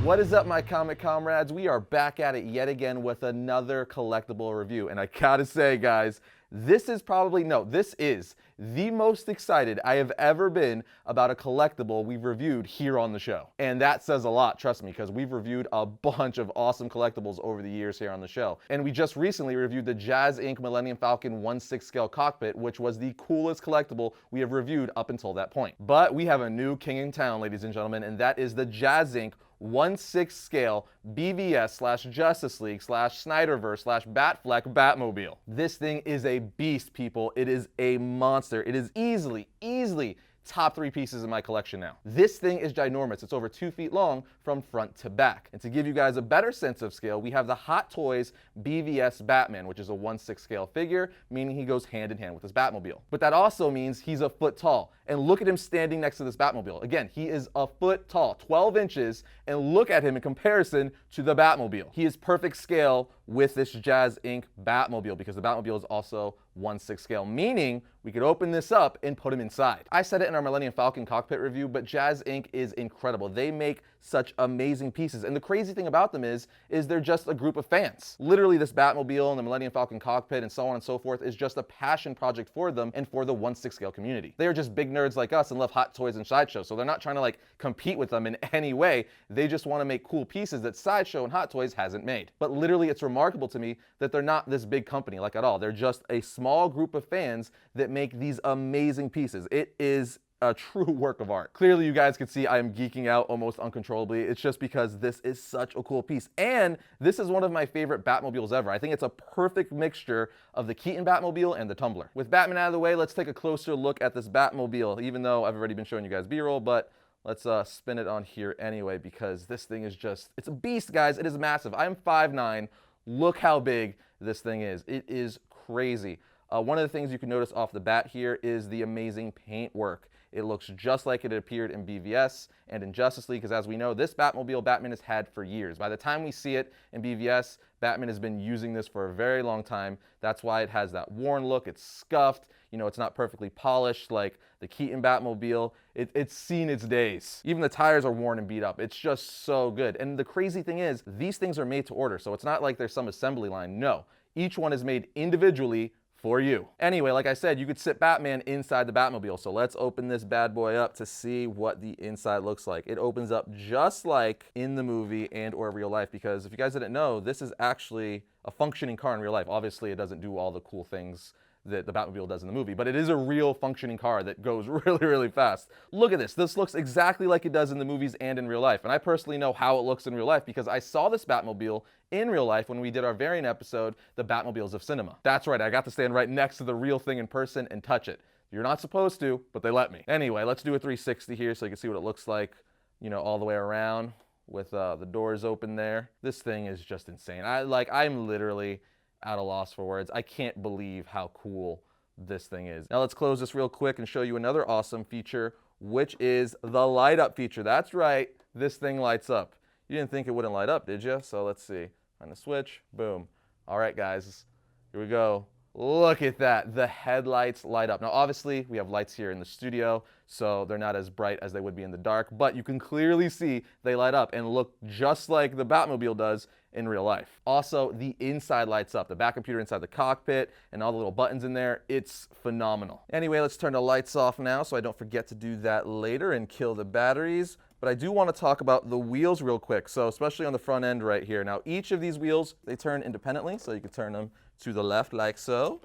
What is up, my comic comrades? We are back at it yet again with another collectible review. And I gotta say, guys, this is the most excited I have ever been about a collectible we've reviewed here on the show. And that says a lot, trust me, because we've reviewed a bunch of awesome collectibles over the years here on the show. And we just recently reviewed the JazzInc Millennium Falcon 1/6 scale cockpit, which was the coolest collectible we have reviewed up until that point. But we have a new king in town, ladies and gentlemen, and that is the JazzInc 1/6 scale BVS/Justice League/Snyderverse/Batfleck Batmobile. This thing is a beast, people. It is a monster. It is easily top 3 pieces in my collection now. This thing is ginormous. It's over 2 feet long from front to back. And to give you guys a better sense of scale, we have the Hot Toys BVS Batman, which is a 1/6 scale figure, meaning he goes hand in hand with his Batmobile. But that also means he's a foot tall. And look at him standing next to this Batmobile. Again, he is a foot tall, 12 inches, and look at him in comparison to the Batmobile. He is perfect scale with this JazzInc Batmobile because the Batmobile is also 1/6 scale, meaning we could open this up and put him inside. I said it in our Millennium Falcon cockpit review, but JazzInc is incredible. They make such amazing pieces. And the crazy thing about them is they're just a group of fans. Literally, this Batmobile and the Millennium Falcon cockpit and so on and so forth is just a passion project for them and for the 1/6 scale community. They are just big nerds like us and love Hot Toys and Sideshow, so they're not trying to like compete with them in any way. They just want to make cool pieces that Sideshow and Hot Toys hasn't made. But literally, it's remarkable to me that they're not this big company like at all. They're just a small group of fans that make these amazing pieces. It is a true work of art. Clearly, you guys can see I am geeking out almost uncontrollably. It's just because this is such a cool piece. And this is one of my favorite Batmobiles ever. I think it's a perfect mixture of the Keaton Batmobile and the Tumbler. With Batman out of the way, let's take a closer look at this Batmobile, even though I've already been showing you guys B-roll, but let's spin it on here anyway, because this thing is just, it's a beast, guys. It is massive. I'm 5'9". Look how big this thing is. It is crazy. One of the things you can notice off the bat here is the amazing paint work. It looks just like it appeared in BVS and in Justice League, because as we know, this Batmobile Batman has had for years. By the time we see it in BVS, Batman has been using this for a very long time. That's why it has that worn look. It's scuffed. You know, it's not perfectly polished like the Keaton Batmobile. It's seen its days. Even the tires are worn and beat up. It's just so good. And the crazy thing is, these things are made to order, so it's not like there's some assembly line. No, each one is made individually for you. Anyway, like I said, you could sit Batman inside the Batmobile. So let's open this bad boy up to see what the inside looks like. It opens up just like in the movie and or real life, because if you guys didn't know, this is actually a functioning car in real life. Obviously, it doesn't do all the cool things that the Batmobile does in the movie, but it is a real functioning car that goes really fast. Look at this. This looks exactly like it does in the movies and in real life. And I personally know how it looks in real life because I saw this Batmobile in real life when we did our variant episode, The Batmobiles of Cinema. That's right, I got to stand right next to the real thing in person and touch it. You're not supposed to, but they let me. Anyway, let's do a 360 here so you can see what it looks like, you know, all the way around with the doors open there. This thing is just insane. I'm literally at a loss for words. I can't believe how cool this thing is. Now let's close this real quick and show you another awesome feature, which is the light up feature. That's right, this thing lights up. You didn't think it wouldn't light up, did you? So let's see. On the switch, boom. All right, guys, here we go. Look at that, the headlights light up. Now, obviously, we have lights here in the studio, so they're not as bright as they would be in the dark, but you can clearly see they light up and look just like the Batmobile does in real life. Also, the inside lights up, the back computer inside the cockpit and all the little buttons in there, it's phenomenal. Anyway, let's turn the lights off now so I don't forget to do that later and kill the batteries. But I do want to talk about the wheels real quick, so especially on the front end right here. Now, each of these wheels, they turn independently, so you can turn them to the left like so,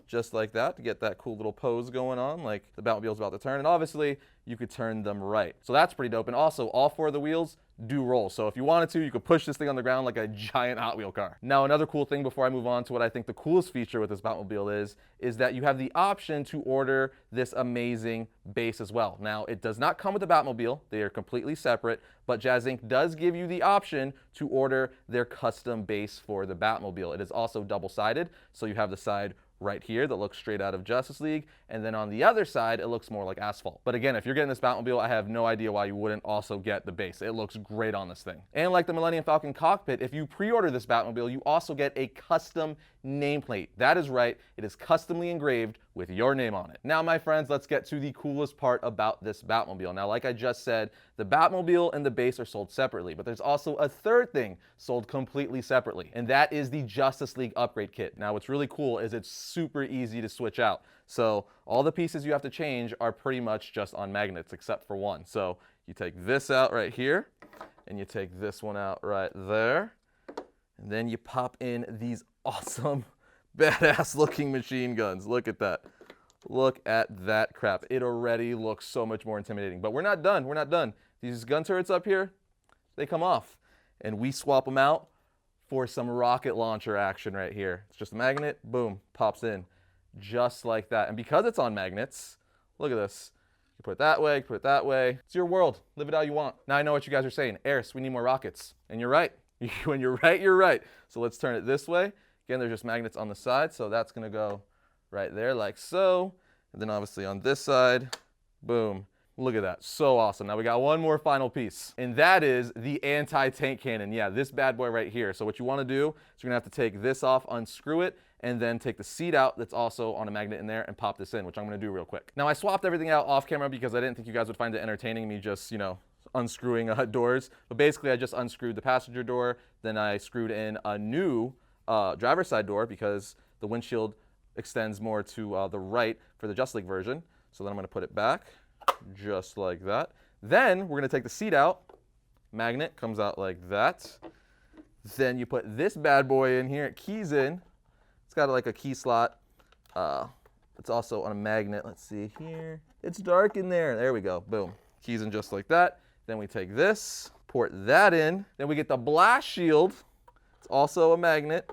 just like that, to get that cool little pose going on, like the Batmobile's about to turn. And obviously, you could turn them right. So that's pretty dope. And also, all 4 of the wheels do roll. So if you wanted to, you could push this thing on the ground like a giant Hot Wheel car. Now, another cool thing before I move on to what I think the coolest feature with this Batmobile is that you have the option to order this amazing base as well. Now, it does not come with the Batmobile. They are completely separate, but JazzInc does give you the option to order their custom base for the Batmobile. It is also double-sided, so you have the side right here that looks straight out of Justice League, and then on the other side it looks more like asphalt. But again, if you're getting this Batmobile, I have no idea why you wouldn't also get the base. It looks great on this thing. And like the Millennium Falcon cockpit, if you pre-order this Batmobile, you also get a custom nameplate. That is right, it is customly engraved with your name on it. Now, my friends, let's get to the coolest part about this Batmobile. Now, like I just said, the Batmobile and the base are sold separately, but there's also a third thing sold completely separately, and that is the Justice League upgrade kit. Now, what's really cool is it's super easy to switch out. So all the pieces you have to change are pretty much just on magnets, except for one. So you take this out right here, and you take this one out right there, and then you pop in these awesome badass looking machine guns. Look at that. Look at that crap. It already looks so much more intimidating. But we're not done. We're not done. These gun turrets up here, they come off. And we swap them out for some rocket launcher action right here. It's just a magnet, boom, pops in. Just like that. And because it's on magnets, look at this. You put it that way, you put it that way. It's your world. Live it how you want. Now I know what you guys are saying. Arris, we need more rockets. And you're right. When you're right, you're right. So let's turn it this way. Again, there's just magnets on the side, so that's going to go right there like so. And then obviously on this side, boom. Look at that. So awesome. Now we got one more final piece, and that is the anti-tank cannon. Yeah, this bad boy right here. So what you want to do is you're going to have to take this off, unscrew it, and then take the seat out that's also on a magnet in there and pop this in, which I'm going to do real quick. Now I swapped everything out off camera because I didn't think you guys would find it entertaining me just, you know, unscrewing doors. But basically I just unscrewed the passenger door, then I screwed in a new driver's side door because the windshield extends more to the right for the Justice League version. So then I'm going to put it back just like that. Then we're going to take the seat out. Magnet comes out like that. Then you put this bad boy in here. It keys in. It's got like a key slot. It's also on a magnet. Let's see here. It's dark in there. There we go. Boom. Keys in just like that. Then we take this, port that in. Then we get the blast shield. It's also a magnet.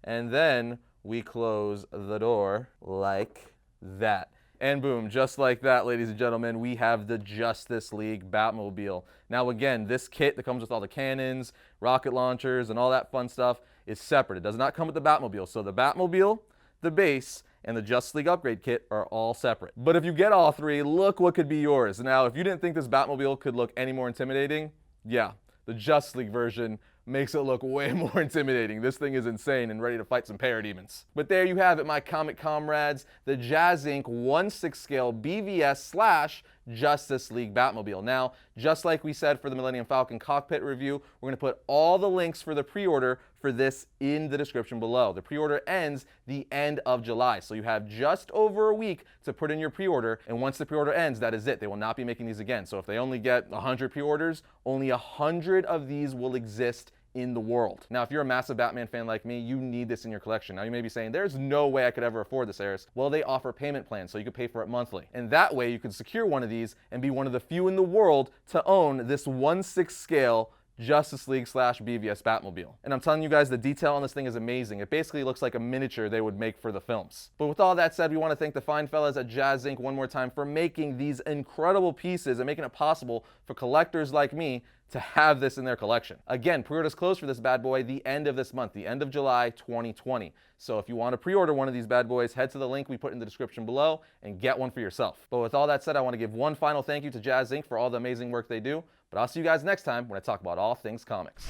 And then we close the door like that. And boom, just like that, ladies and gentlemen, we have the Justice League Batmobile. Now again, this kit that comes with all the cannons, rocket launchers, and all that fun stuff is separate. It does not come with the Batmobile. So the Batmobile, the base, and the Justice League upgrade kit are all separate. But if you get all three, look what could be yours. Now, if you didn't think this Batmobile could look any more intimidating, yeah, the Justice League version makes it look way more intimidating. This thing is insane and ready to fight some parademons. But there you have it, my comic comrades, the JazzInc 1/6 scale BVS / Justice League Batmobile. Now, just like we said for the Millennium Falcon cockpit review, we're going to put all the links for the pre-order for this in the description below. The pre-order ends the end of July, so you have just over a week to put in your pre-order, and once the pre-order ends, that is it. They will not be making these again. So if they only get 100 pre-orders, only 100 of these will exist in the world. Now, if you're a massive Batman fan like me, you need this in your collection. Now, you may be saying, there's no way I could ever afford this, Arris. Well, they offer payment plans, so you could pay for it monthly. And that way, you could secure one of these and be one of the few in the world to own this 1/6 scale Justice League / BVS Batmobile. And I'm telling you guys, the detail on this thing is amazing. It basically looks like a miniature they would make for the films. But with all that said, we want to thank the fine fellas at JazzInc one more time for making these incredible pieces and making it possible for collectors like me to have this in their collection. Again, pre-orders close for this bad boy the end of this month, the end of July 2020. So if you want to pre-order one of these bad boys, head to the link we put in the description below and get one for yourself. But with all that said, I want to give one final thank you to JazzInc for all the amazing work they do. But I'll see you guys next time when I talk about all things comics.